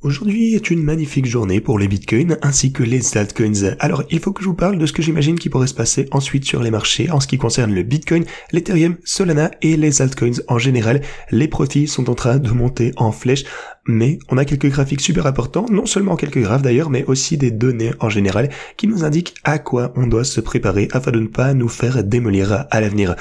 Aujourd'hui est une magnifique journée pour les bitcoins ainsi que les altcoins. Alors il faut que je vous parle de ce que j'imagine qui pourrait se passer ensuite sur les marchés en ce qui concerne le bitcoin, l'Ethereum, Solana et les altcoins en général. Les profits sont en train de monter en flèche, mais on a quelques graphiques super importants, non seulement quelques graphes d'ailleurs, mais aussi des données en général qui nous indiquent à quoi on doit se préparer afin de ne pas nous faire démolir à l'avenir.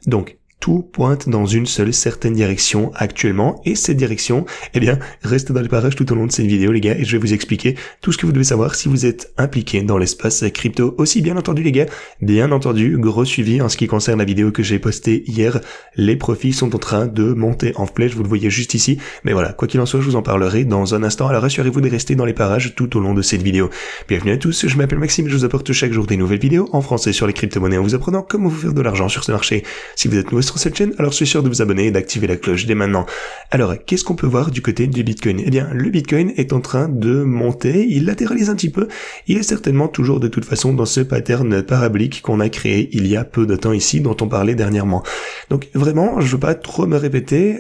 Donc, tout pointe dans une seule certaine direction actuellement, et cette direction, eh bien, restez dans les parages tout au long de cette vidéo les gars, et je vais vous expliquer tout ce que vous devez savoir si vous êtes impliqué dans l'espace crypto. Aussi bien entendu les gars, bien entendu, gros suivi en ce qui concerne la vidéo que j'ai postée hier, les profits sont en train de monter en flèche, vous le voyez juste ici, mais voilà, quoi qu'il en soit, je vous en parlerai dans un instant, alors assurez-vous de rester dans les parages tout au long de cette vidéo. Bienvenue à tous, je m'appelle Maxime et je vous apporte chaque jour des nouvelles vidéos en français sur les crypto-monnaies en vous apprenant comment vous faire de l'argent sur ce marché. Si vous êtes nouveau sur cette chaîne, alors je suis sûr de vous abonner et d'activer la cloche dès maintenant. Alors, qu'est-ce qu'on peut voir du côté du Bitcoin? Eh bien, le Bitcoin est en train de monter, il latéralise un petit peu, il est certainement toujours de toute façon dans ce pattern parabolique qu'on a créé il y a peu de temps ici, dont on parlait dernièrement. Donc vraiment, je veux pas trop me répéter,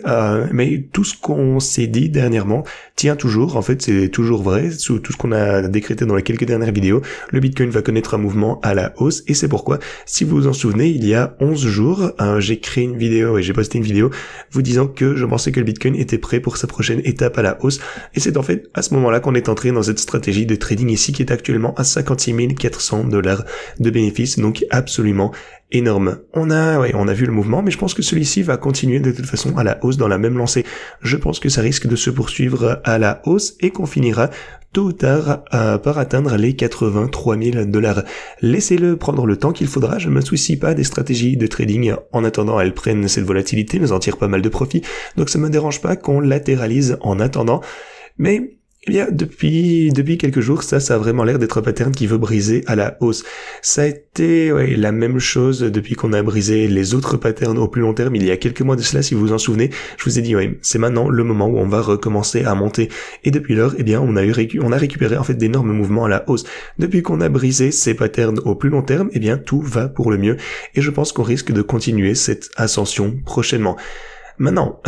mais tout ce qu'on s'est dit dernièrement tient toujours, en fait c'est toujours vrai, sous tout ce qu'on a décrété dans les quelques dernières vidéos, le Bitcoin va connaître un mouvement à la hausse, et c'est pourquoi, si vous vous en souvenez, il y a 11 jours, j'ai créé une vidéo et j'ai posté une vidéo vous disant que je pensais que le Bitcoin était prêt pour sa prochaine étape à la hausse, et c'est en fait à ce moment-là qu'on est entré dans cette stratégie de trading ici qui est actuellement à 56 400 $ de bénéfices, donc absolument énorme. On a vu le mouvement, mais je pense que celui-ci va continuer de toute façon à la hausse dans la même lancée. Je pense que ça risque de se poursuivre à la hausse et qu'on finira tôt ou tard par atteindre les 83 000 $. Laissez-le prendre le temps qu'il faudra, je ne me soucie pas des stratégies de trading. En attendant, elles prennent cette volatilité, nous en tirent pas mal de profit, donc ça me dérange pas qu'on latéralise en attendant, mais eh bien, depuis quelques jours, ça a vraiment l'air d'être un pattern qui veut briser à la hausse. Ça a été la même chose depuis qu'on a brisé les autres patterns au plus long terme. Il y a quelques mois de cela, si vous vous en souvenez, je vous ai dit, c'est maintenant le moment où on va recommencer à monter. Et depuis lors, eh bien, on a récupéré en fait d'énormes mouvements à la hausse. Depuis qu'on a brisé ces patterns au plus long terme, eh bien, tout va pour le mieux. Et je pense qu'on risque de continuer cette ascension prochainement. Maintenant,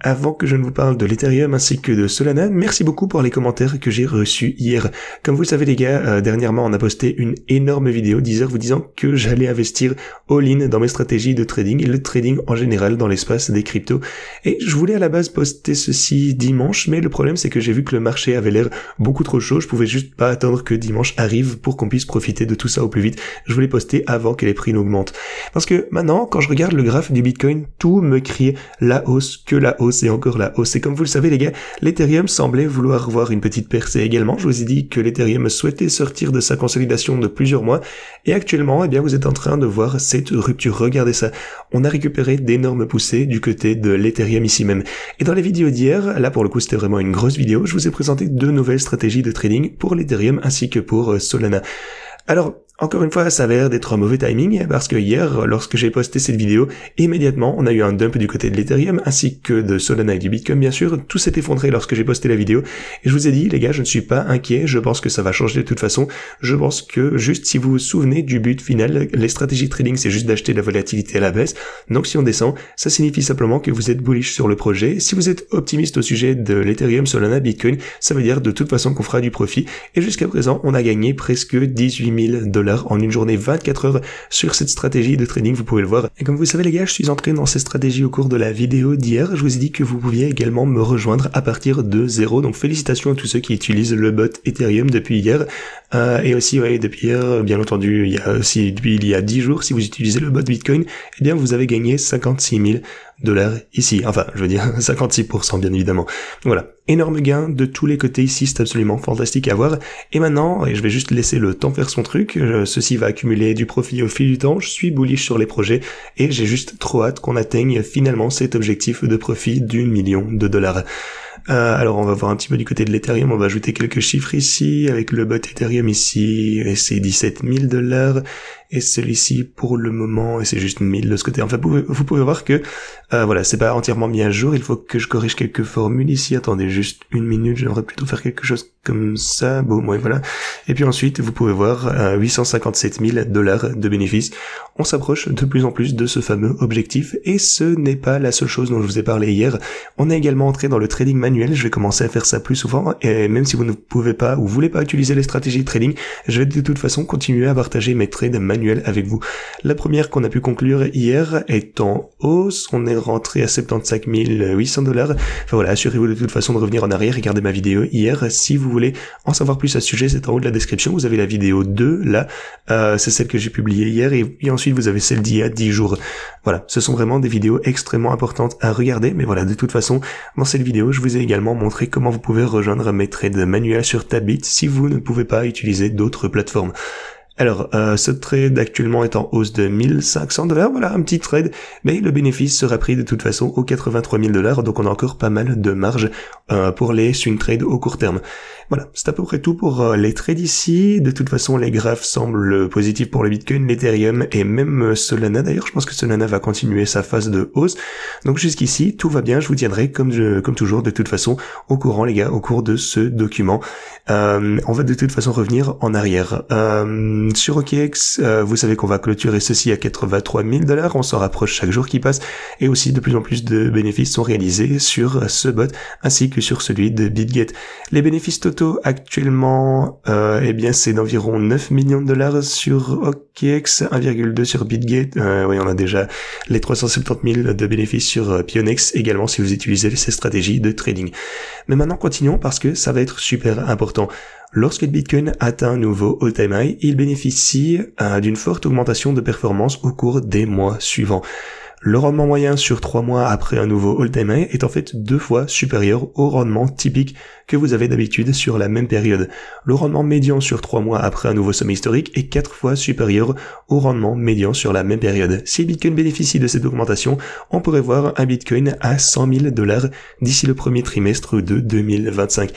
avant que je ne vous parle de l'Ethereum ainsi que de Solana, merci beaucoup pour les commentaires que j'ai reçus hier. Comme vous le savez les gars, dernièrement on a posté une énorme vidéo d'10 heures vous disant que j'allais investir all-in dans mes stratégies de trading et le trading en général dans l'espace des cryptos. Et je voulais à la base poster ceci dimanche, mais le problème c'est que j'ai vu que le marché avait l'air beaucoup trop chaud, je pouvais juste pas attendre que dimanche arrive pour qu'on puisse profiter de tout ça au plus vite. Je voulais poster avant que les prix n'augmentent. Parce que maintenant, quand je regarde le graphe du Bitcoin, tout me crie la hausse et encore la hausse. Et comme vous le savez les gars, l'Ethereum semblait vouloir voir une petite percée également. Je vous ai dit que l'Ethereum souhaitait sortir de sa consolidation de plusieurs mois, et actuellement, eh bien, vous êtes en train de voir cette rupture. Regardez ça. On a récupéré d'énormes poussées du côté de l'Ethereum ici même. Et dans les vidéos d'hier, là pour le coup c'était vraiment une grosse vidéo, je vous ai présenté deux nouvelles stratégies de trading pour l'Ethereum ainsi que pour Solana. Alors, encore une fois, ça avait l'air d'être un mauvais timing, parce que hier, lorsque j'ai posté cette vidéo, immédiatement, on a eu un dump du côté de l'Ethereum, ainsi que de Solana et du Bitcoin, bien sûr. Tout s'est effondré lorsque j'ai posté la vidéo. Et je vous ai dit, les gars, je ne suis pas inquiet, je pense que ça va changer de toute façon. Je pense que, juste si vous vous souvenez du but final, les stratégies de trading, c'est juste d'acheter de la volatilité à la baisse. Donc si on descend, ça signifie simplement que vous êtes bullish sur le projet. Si vous êtes optimiste au sujet de l'Ethereum, Solana, Bitcoin, ça veut dire de toute façon qu'on fera du profit. Et jusqu'à présent, on a gagné presque 18 000 $ en une journée, 24 heures sur cette stratégie de trading, vous pouvez le voir. Et comme vous savez les gars, je suis entré dans cette stratégie au cours de la vidéo d'hier. Je vous ai dit que vous pouviez également me rejoindre à partir de 0. Donc félicitations à tous ceux qui utilisent le bot Ethereum depuis hier. Et aussi, depuis hier, bien entendu, il y a aussi depuis il y a 10 jours, si vous utilisez le bot Bitcoin, eh bien vous avez gagné 56 000 $ ici. Enfin, je veux dire 56% bien évidemment. Voilà. Énorme gain de tous les côtés ici, c'est absolument fantastique à voir. Et maintenant, je vais juste laisser le temps faire son truc, ceci va accumuler du profit au fil du temps, je suis bullish sur les projets, et j'ai juste trop hâte qu'on atteigne finalement cet objectif de profit d'1 million $. Alors on va voir un petit peu du côté de l'Ethereum, on va ajouter quelques chiffres ici, avec le bot Ethereum ici, et c'est 17 000 $, et celui-ci pour le moment, et c'est juste 1000 de ce côté. Enfin, vous pouvez voir que, voilà, c'est pas entièrement mis à jour, il faut que je corrige quelques formules ici, attendez juste une minute, j'aimerais plutôt faire quelque chose comme ça, bon, ouais, voilà. Et puis ensuite, vous pouvez voir 857 000 $ de bénéfices. On s'approche de plus en plus de ce fameux objectif, et ce n'est pas la seule chose dont je vous ai parlé hier. On est également entré dans le trading manuel manuel, je vais commencer à faire ça plus souvent, et même si vous ne pouvez pas ou voulez pas utiliser les stratégies de trading, je vais de toute façon continuer à partager mes trades manuels avec vous. La première qu'on a pu conclure hier est en hausse, on est rentré à 75 800 $. Enfin voilà, assurez-vous de toute façon de revenir en arrière, regardez ma vidéo hier. Si vous voulez en savoir plus à ce sujet, c'est en haut de la description, vous avez la vidéo 2 là, c'est celle que j'ai publiée hier, et ensuite vous avez celle d'il y a 10 jours. Voilà, ce sont vraiment des vidéos extrêmement importantes à regarder, mais voilà, de toute façon, dans cette vidéo, je vous ai également montré comment vous pouvez rejoindre mes trades manuels sur Tabit si vous ne pouvez pas utiliser d'autres plateformes. Alors, ce trade actuellement est en hausse de 1500 $, voilà, un petit trade, mais le bénéfice sera pris de toute façon aux 83 000 $, donc on a encore pas mal de marge pour les swing trades au court terme. Voilà, c'est à peu près tout pour les trades ici. De toute façon, les graphes semblent positifs pour le Bitcoin, l'Ethereum et même Solana. D'ailleurs, je pense que Solana va continuer sa phase de hausse. Donc jusqu'ici, tout va bien. Je vous tiendrai comme toujours, de toute façon, au courant, les gars, au cours de ce document. On va de toute façon revenir en arrière. Sur OKX, vous savez qu'on va clôturer ceci à 83 000 $. On s'en rapproche chaque jour qui passe. Et aussi, de plus en plus de bénéfices sont réalisés sur ce bot ainsi que sur celui de BitGet. Les bénéfices totaux actuellement, eh bien, c'est d'environ 9 millions de $ sur OKX, 1,2 sur BitGet. Oui, on a déjà les 370 000 de bénéfices sur Pionex également si vous utilisez ces stratégies de trading. Mais maintenant, continuons parce que ça va être super important. Lorsque le Bitcoin atteint un nouveau all-time high, il bénéficie d'une forte augmentation de performance au cours des mois suivants. Le rendement moyen sur 3 mois après un nouveau all-time high est en fait 2 fois supérieur au rendement typique que vous avez d'habitude sur la même période. Le rendement médian sur 3 mois après un nouveau sommet historique est 4 fois supérieur au rendement médian sur la même période. Si Bitcoin bénéficie de cette augmentation, on pourrait voir un Bitcoin à 100 000 $ d'ici le premier trimestre de 2025.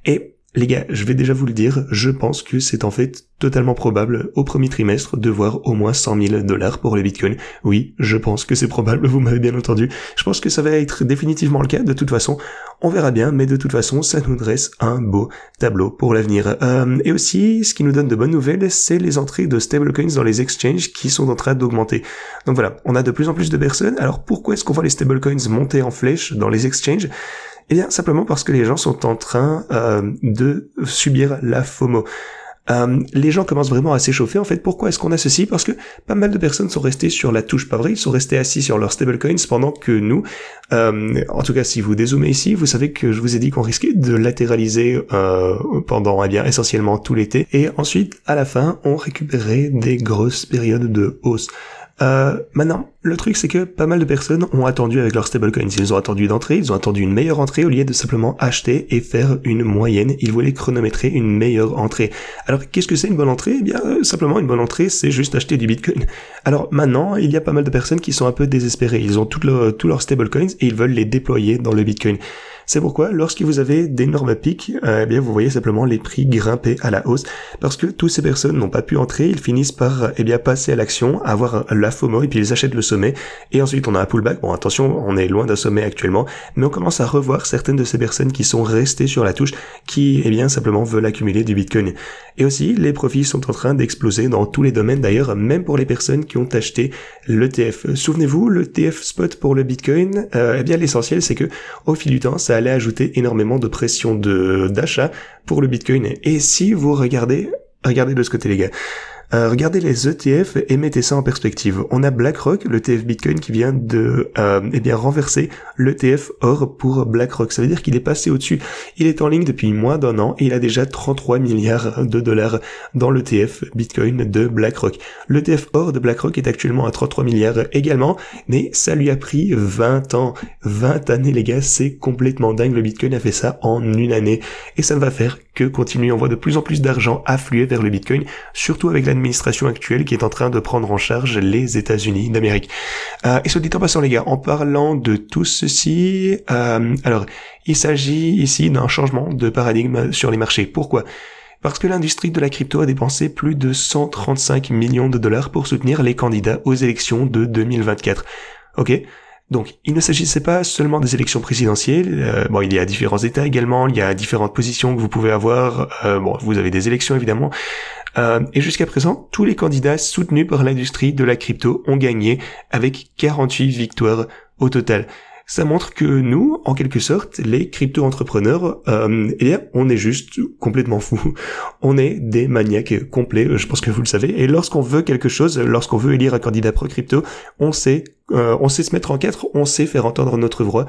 Et les gars, je vais déjà vous le dire, je pense que c'est en fait totalement probable au premier trimestre de voir au moins 100 000 $ pour les bitcoins. Oui, je pense que c'est probable, vous m'avez bien entendu. Je pense que ça va être définitivement le cas, de toute façon, on verra bien, mais de toute façon, ça nous dresse un beau tableau pour l'avenir. Et aussi, ce qui nous donne de bonnes nouvelles, c'est les entrées de stablecoins dans les exchanges qui sont en train d'augmenter. Donc voilà, on a de plus en plus de personnes. Alors pourquoi est-ce qu'on voit les stablecoins monter en flèche dans les exchanges ? Eh bien, simplement parce que les gens sont en train de subir la FOMO. Les gens commencent vraiment à s'échauffer. En fait, pourquoi est-ce qu'on a ceci? Parce que pas mal de personnes sont restées sur la touche pas vrai, ils sont restés assis sur leurs stablecoins pendant que nous, en tout cas si vous dézoomez ici, vous savez que je vous ai dit qu'on risquait de latéraliser pendant essentiellement tout l'été, et ensuite à la fin on récupérait des grosses périodes de hausse. Maintenant, le truc c'est que pas mal de personnes ont attendu avec leurs stablecoins. Ils ont attendu d'entrée, ils ont attendu une meilleure entrée au lieu de simplement acheter et faire une moyenne. Ils voulaient chronométrer une meilleure entrée. Alors qu'est-ce que c'est une bonne entrée? Eh bien, simplement une bonne entrée, c'est juste acheter du Bitcoin. Alors maintenant, il y a pas mal de personnes qui sont un peu désespérées. Ils ont tous leurs stablecoins et ils veulent les déployer dans le Bitcoin. C'est pourquoi, lorsque vous avez d'énormes pics, eh bien, vous voyez simplement les prix grimper à la hausse, parce que toutes ces personnes n'ont pas pu entrer, ils finissent par, eh bien, passer à l'action, avoir la FOMO, et puis ils achètent le sommet, et ensuite on a un pullback. Bon, attention, on est loin d'un sommet actuellement, mais on commence à revoir certaines de ces personnes qui sont restées sur la touche, qui, eh bien, simplement veulent accumuler du Bitcoin. Et aussi, les profits sont en train d'exploser dans tous les domaines, d'ailleurs, même pour les personnes qui ont acheté l'ETF. Souvenez-vous, l'ETF spot pour le Bitcoin, eh bien, l'essentiel, c'est que, au fil du temps, ça allait ajouter énormément de pression d'achat pour le Bitcoin. Et si vous regardez de ce côté, les gars, regardez les ETF et mettez ça en perspective. On a BlackRock, l'ETF Bitcoin, qui vient de eh bien renverser l'ETF Or pour BlackRock. Ça veut dire qu'il est passé au-dessus. Il est en ligne depuis moins d'un an et il a déjà 33 milliards de dollars dans l'ETF Bitcoin de BlackRock. L'ETF Or de BlackRock est actuellement à 33 milliards également, mais ça lui a pris 20 ans. 20 années, les gars, c'est complètement dingue. Le Bitcoin a fait ça en une année et ça ne va faire que continuer. On voit de plus en plus d'argent affluer vers le Bitcoin, surtout avec l'administration actuelle qui est en train de prendre en charge les États-Unis d'Amérique. Et soit dit en passant, les gars, en parlant de tout ceci, alors il s'agit ici d'un changement de paradigme sur les marchés. Pourquoi ? Parce que l'industrie de la crypto a dépensé plus de 135 millions de dollars pour soutenir les candidats aux élections de 2024. Ok ? Donc, il ne s'agissait pas seulement des élections présidentielles. Bon, il y a différents États également, il y a différentes positions que vous pouvez avoir. Bon, vous avez des élections évidemment. Et jusqu'à présent, tous les candidats soutenus par l'industrie de la crypto ont gagné avec 48 victoires au total. ça montre que nous, en quelque sorte, les crypto-entrepreneurs, eh bien, on est juste complètement fous. On est des maniaques complets, je pense que vous le savez, et lorsqu'on veut quelque chose, lorsqu'on veut élire un candidat pro-crypto, on sait se mettre en quatre, on sait faire entendre notre voix,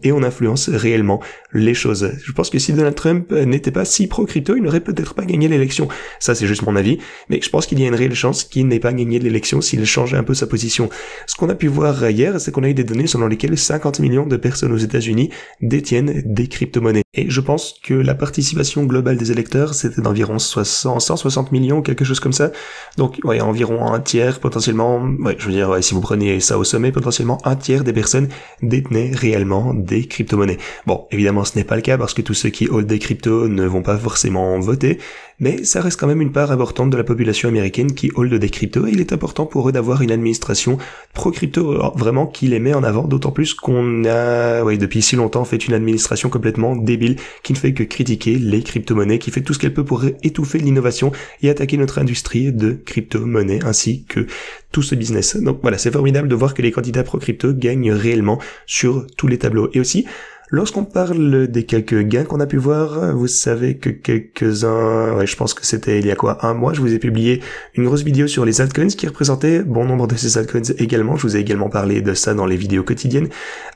et on influence réellement les choses. Je pense que si Donald Trump n'était pas si pro-crypto, il n'aurait peut-être pas gagné l'élection. Ça, c'est juste mon avis, mais je pense qu'il y a une réelle chance qu'il n'ait pas gagné l'élection s'il changeait un peu sa position. Ce qu'on a pu voir hier, c'est qu'on a eu des données selon lesquelles 50 millions de personnes aux États-Unis détiennent des crypto-monnaies. Et je pense que la participation globale des électeurs, c'était d'environ 160 millions, quelque chose comme ça. Donc, ouais, environ un tiers, potentiellement, ouais, je veux dire, ouais, si vous prenez ça au sommet, potentiellement un tiers des personnes détenaient réellement des crypto-monnaies. Bon, évidemment, ce n'est pas le cas parce que tous ceux qui holdent des cryptos ne vont pas forcément voter, mais ça reste quand même une part importante de la population américaine qui hold des cryptos, et il est important pour eux d'avoir une administration pro-crypto, vraiment qui les met en avant, d'autant plus qu'on a, ouais, depuis si longtemps fait une administration complètement débile, qui ne fait que critiquer les crypto-monnaies, qui fait tout ce qu'elle peut pour étouffer l'innovation et attaquer notre industrie de crypto-monnaies, ainsi que tout ce business. Donc voilà, c'est formidable de voir que les candidats pro-crypto gagnent réellement sur tous les tableaux. Et aussi, lorsqu'on parle des quelques gains qu'on a pu voir, vous savez que quelques-uns, ouais, je pense que c'était il y a un mois, je vous ai publié une grosse vidéo sur les altcoins qui représentait bon nombre de ces altcoins également. Je vous ai également parlé de ça dans les vidéos quotidiennes.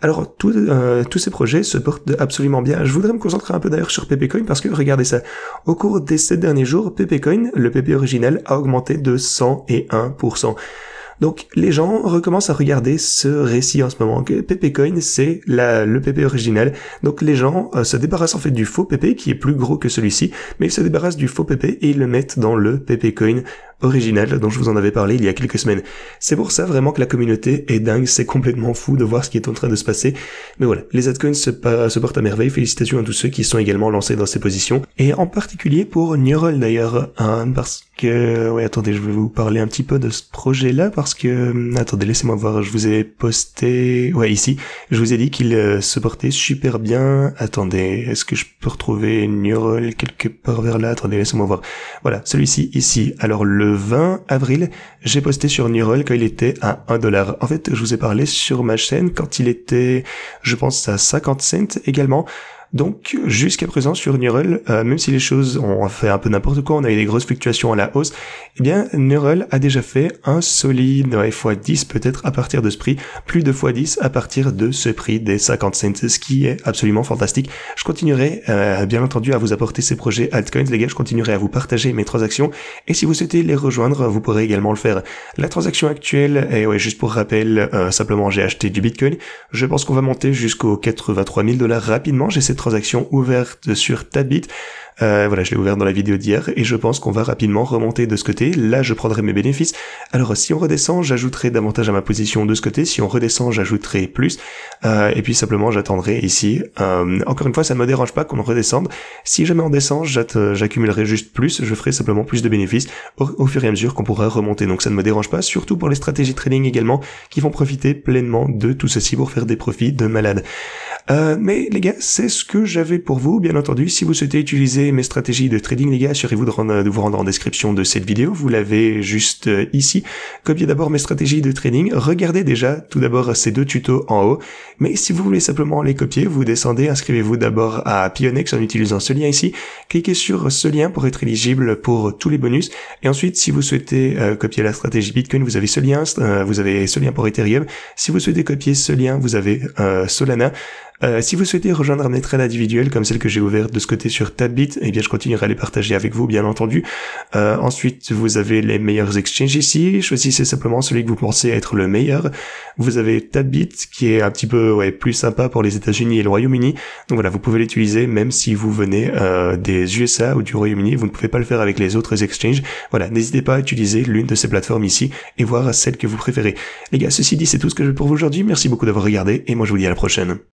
Alors, tous ces projets se portent absolument bien. Je voudrais me concentrer un peu d'ailleurs sur Pepecoin parce que regardez ça. Au cours des 7 derniers jours, Pepecoin, le PP original, a augmenté de 101%. Donc les gens recommencent à regarder ce récit en ce moment, que Pepecoin c'est le PP original. Donc les gens se débarrassent en fait du faux PP qui est plus gros que celui-ci, mais ils se débarrassent du faux PP et ils le mettent dans le Pepecoin original dont je vous en avais parlé il y a quelques semaines. C'est pour ça vraiment que la communauté est dingue, c'est complètement fou de voir ce qui est en train de se passer. Mais voilà, les altcoins se portent à merveille, félicitations à tous ceux qui sont également lancés dans ces positions. Et en particulier pour Neural d'ailleurs, hein, parce que... Ouais, attendez, je vais vous parler un petit peu de ce projet-là, parce que... Attendez, laissez-moi voir, je vous ai posté... Ouais, ici, je vous ai dit qu'il se portait super bien. Attendez, est-ce que je peux retrouver Neural quelque part vers là? Attendez, laissez-moi voir. Voilà, celui-ci, ici. Alors, le 20 avril, j'ai posté sur Neural quand il était à $1. En fait, je vous ai parlé sur ma chaîne quand il était, je pense, à 50 cents également. Donc, jusqu'à présent, sur Neural, même si les choses ont fait un peu n'importe quoi, on a eu des grosses fluctuations à la hausse, eh bien, Neural a déjà fait un solide x10 peut-être à partir de ce prix, plus de x10 à partir de ce prix des 50 cents, ce qui est absolument fantastique. Je continuerai, bien entendu, à vous apporter ces projets altcoins, les gars, je continuerai à vous partager mes transactions, et si vous souhaitez les rejoindre, vous pourrez également le faire. La transaction actuelle, et ouais, juste pour rappel, simplement, j'ai acheté du Bitcoin, je pense qu'on va monter jusqu'aux 83 000 $ rapidement, j'ai cette transaction ouverte sur Tabit. Voilà, je l'ai ouvert dans la vidéo d'hier et je pense qu'on va rapidement remonter de ce côté. Là, je prendrai mes bénéfices. Alors, si on redescend, j'ajouterai davantage à ma position de ce côté. Si on redescend, j'ajouterai plus. Et puis, simplement, j'attendrai ici. Encore une fois, ça ne me dérange pas qu'on redescende. Si jamais on descend, j'accumulerai juste plus. Je ferai simplement plus de bénéfices au fur et à mesure qu'on pourra remonter. Donc, ça ne me dérange pas, surtout pour les stratégies trading également, qui vont profiter pleinement de tout ceci pour faire des profits de malade. Mais les gars, c'est ce que j'avais pour vous, bien entendu. Si vous souhaitez utiliser mes stratégies de trading, les gars, assurez-vous de vous rendre en description de cette vidéo. Vous l'avez juste ici. Copiez d'abord mes stratégies de trading. Regardez déjà tout d'abord ces deux tutos en haut. Mais si vous voulez simplement les copier, vous descendez, inscrivez-vous d'abord à Pionex en utilisant ce lien ici. Cliquez sur ce lien pour être éligible pour tous les bonus. Et ensuite, si vous souhaitez copier la stratégie Bitcoin, vous avez ce lien. Vous avez ce lien pour Ethereum. Si vous souhaitez copier ce lien, vous avez Solana. Si vous souhaitez rejoindre mes trades individuels comme celle que j'ai ouverte de ce côté sur Tabit, eh bien je continuerai à les partager avec vous, bien entendu. Ensuite, vous avez les meilleurs exchanges ici. Choisissez simplement celui que vous pensez être le meilleur. Vous avez Tabit qui est un petit peu plus sympa pour les États-Unis et le Royaume-Uni. Donc voilà, vous pouvez l'utiliser même si vous venez des USA ou du Royaume-Uni. Vous ne pouvez pas le faire avec les autres exchanges. Voilà, n'hésitez pas à utiliser l'une de ces plateformes ici et voir celle que vous préférez. Les gars, ceci dit, c'est tout ce que j'ai pour vous aujourd'hui. Merci beaucoup d'avoir regardé et moi je vous dis à la prochaine.